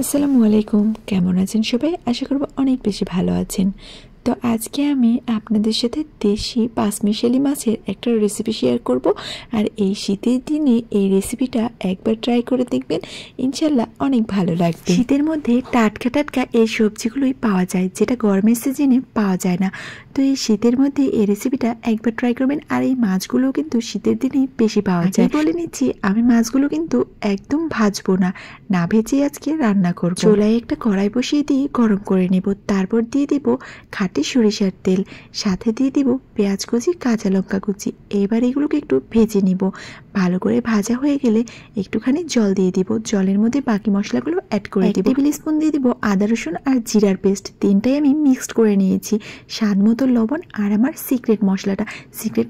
আসসালামু আলাইকুম, কেমন আছেন সবাই? আশা করব অনেক বেশি ভালো আছেন। তো আজকে আমি আপনাদের সাথে দেশি পাঁচমিশালি মাছের একটা রেসিপি শেয়ার করব। আর এই শীতের দিনে এই রেসিপিটা একবার ট্রাই করে দেখবেন, ইনশাল্লাহ অনেক ভালো লাগবে। শীতের মধ্যে টাটকা টাটকা এই সবজিগুলোই পাওয়া যায়, যেটা গরমের সিজনে পাওয়া যায় না। তো এই শীতের মধ্যে এই রেসিপিটা একবার ট্রাই করবেন। আর এই মাছগুলো কিন্তু শীতের দিনেই বেশি পাওয়া যায়। বলে নিচ্ছি, আমি মাছগুলো কিন্তু একদম ভাজবো না, না ভেজে আজকে রান্না করব। চুলায় একটা কড়াই বসিয়ে দিয়ে গরম করে নেব। তারপর দিয়ে দিব খাঁটি সরিষার তেল, সাথে দিয়ে দিব পেঁয়াজ কুচি, কাঁচা লঙ্কা কুচি। এবার এগুলোকে একটু ভেজে নিব। ভালো করে ভাজা হয়ে গেলে একটুখানি জল দিয়ে দিব। জলের মধ্যে বাকি মশলাগুলো অ্যাড করে দিব। 1 টেবিল স্পুন দিয়ে দিব আদা রসুন আর জিরার পেস্ট, তিনটাই আমি মিক্সড করে নিয়েছি। স্বাদ মতো লবণ আর আমার সিক্রেট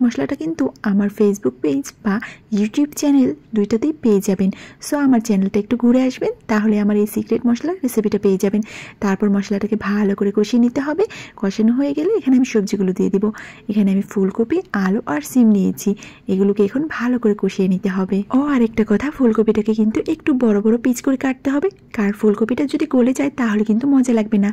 মশলাটা কিন্তু আমার ফেসবুক পেজ বা ইউটিউব চ্যানেল দুইটাতেই পেয়ে যাবেন। সো আমার চ্যানেলটা একটু ঘুরে আসবেন, তাহলে আমার এই সিক্রেট মশলার রেসিপিটা পেয়ে যাবেন। তারপর মশলাটাকে ভালো করে কষিয়ে নিতে হবে। কষানো হয়ে গেলে এখানে আমি সবজিগুলো দিয়ে দিব। এখানে আমি ফুলকপি, আলু আর সিম নিয়েছি। এগুলোকে এখন ভালো করে কষিয়ে নিতে হবে। ও আরেকটা কথা, ফুলকপিটাকে কিন্তু একটু বড় বড় পিস করে কাটতে হবে, কারণ ফুলকপিটা যদি গলে যায় তাহলে কিন্তু মজা লাগবে না।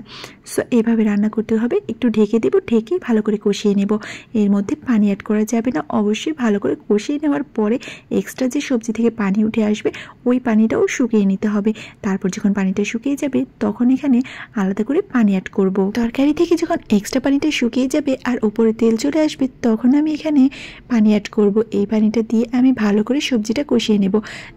সো এভাবে রান্না করতে হবে। একটু ঢেকে দেব, ঢেকে ভালো করে কষিয়ে নেব। এর মধ্যে পানি অ্যাড করা যাবে না। অবশ্যই ভালো করে কষিয়ে নেওয়ার পরে এক্সট্রা যে সবজি থেকে পানি উঠে আসবে ওই পানিটাও শুকিয়ে নিতে হবে। তারপর যখন পানিটা শুকিয়ে যাবে তখন এখানে আলাদা করে পানি অ্যাড করব। তরকারি থেকে যখন এক্সট্রা পানিটা শুকিয়ে যাবে আর উপরে তেল চলে আসবে তখন আমি এখানে পানি অ্যাড করব। এই পানিটা দিয়ে আমি ভালো করে সবজিটা কষিয়ে নেব।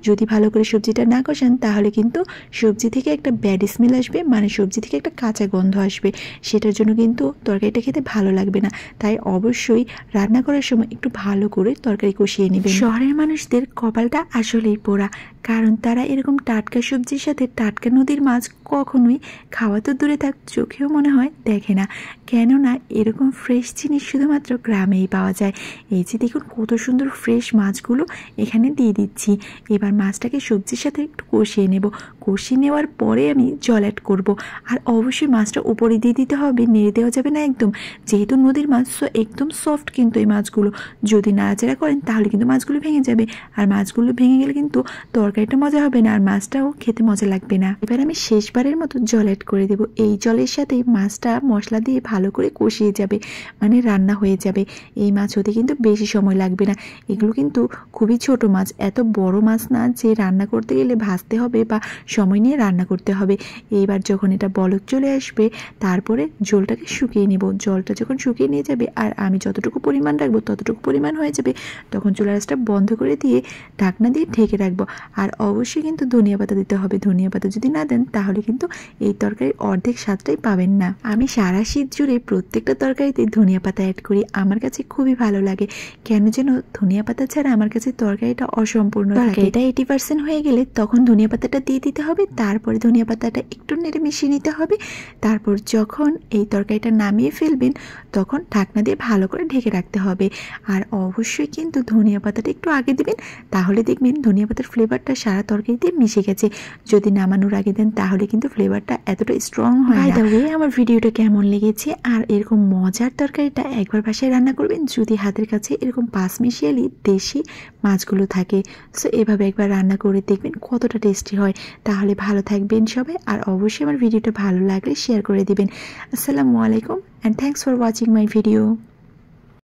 যদি ভালো করে সবজিটা না কষান তাহলে কিন্তু সবজি থেকে একটা ব্যাড স্মেল আসবে, মানে সবজি থেকে একটা কাঁচা গন্ধ আসবে। সেটার জন্য কিন্তু তরকারিটা খেতে ভালো লাগবে না। তাই অবশ্যই রান্না করার সময় একটু ভালো করে তরকারি কষিয়ে নেবেন। শহরের মানুষদের কপালটা আসলেই পোড়া, কারণ তারা এরকম টাটকা সবজির সাথে টাটকা নদীর মাছ কখনোই খাওয়া তো দূরে থাক, চোখেও মনে হয় দেখে না। কেননা এরকম ফ্রেশ জিনিস শুধুমাত্র গ্রামেই পাওয়া যায়। এই যে দেখুন কত সুন্দর ফ্রেশ মাছগুলো এখানে দিয়ে দিচ্ছি। এবার মাছটাকে সবজির সাথে একটু কষিয়ে নেব। কষিয়ে নেওয়ার পরে আমি জল অ্যাড করব। আর অবশ্যই মাছটা উপরে দিয়ে দিতে হবে, নেড়ে দেওয়া যাবে না একদম, যেহেতু নদীর মাছ। সো একদম সফট কিন্তু এই মাছগুলো, যদি নাড়াচাড়া করেন তাহলে কিন্তু মাছগুলো ভেঙে যাবে। আর মাছগুলো ভেঙে গেলে কিন্তু তরকারিটা মজা হবে না, আর মাছটাও খেতে মজা লাগবে না। এবার আমি শেষবারের মতো জল অ্যাড করে দেব। এই জলের সাথে মাছটা মশলা দিয়ে ভালো করে কষিয়ে যাবে, মানে রান্না হয়ে যাবে। এই মাছ হতে কিন্তু বেশি সময় লাগবে না। এগুলো কিন্তু খুবই ছোট মাছ, এত বড় মাছ না যে রান্না করতে গেলে ভাজতে হবে বা সময় নিয়ে রান্না করতে হবে। এইবার যখন এটা বলক চলে আসবে তারপরে ঝোলটাকে শুকিয়ে নেব। জলটা যখন শুকিয়ে নিয়ে যাবে আর আমি যতটুকু পরিমাণ রাখবো ততটুকু পরিমাণ হয়ে যাবে, তখন চুলার আঁচটা বন্ধ করে দিয়ে ঢাকনা দিয়ে ঢেকে রাখবো। আর অবশ্যই কিন্তু ধনিয়া পাতা দিতে হবে। ধনিয়া পাতা যদি না দেন তাহলে কিন্তু এই তরকারির অর্ধেক স্বাদটাই পাবেন না। আমি সারা শীত জুড়ে প্রত্যেকটা তরকারিতে ধনিয়া পাতা অ্যাড করি। আমার কাছে খুবই ভালো লাগে। কেন যেন ধনিয়া পাতা ছাড়া আমার কাছে তরকারিটা অসম্পূর্ণ থাকে। এটা 80% হয়ে গেলে তখন ধনিয়া পাতাটা দিয়ে দিতে হবে। তারপরে ধনিয়া পাতাটা একটু নেড়ে মিশিয়ে নিতে হবে। তারপর যখন এই তরকারিটা নামিয়ে ফেলবেন তখন ঢাকনা দিয়ে ভালো করে ঢেকে রাখতে হবে। আর অবশ্যই কিন্তু ধনিয়া পাতাটা একটু আগে দিবেন, তাহলে দেখবেন ধনিয়া পাতার ফ্লেভারটা সারা তরকারিতে মিশে গেছে। যদি নামানোর আগে দেন তাহলে কিন্তু ফ্লেভারটা এতটা স্ট্রং হয় না। বাই দ্য ওয়ে, আমার ভিডিওটা কেমন লেগেছে আর এরকম মজার তরকারিটা একবার বাসায় রান্না করবেন যদি হাতের কাছে এরকম পাঁচমিশালি দেশি মাছগুলো থাকে। সো এভাবে একবার রান্না করে দেখবেন কতটা টেস্টি হয়। তাহলে ভালো থাকবেন সবাই, আর অবশ্যই আমার ভিডিওটা ভালো লাগলে শেয়ার করে দিবেন। আসসালামু আলাইকুম and thanks for watching my video.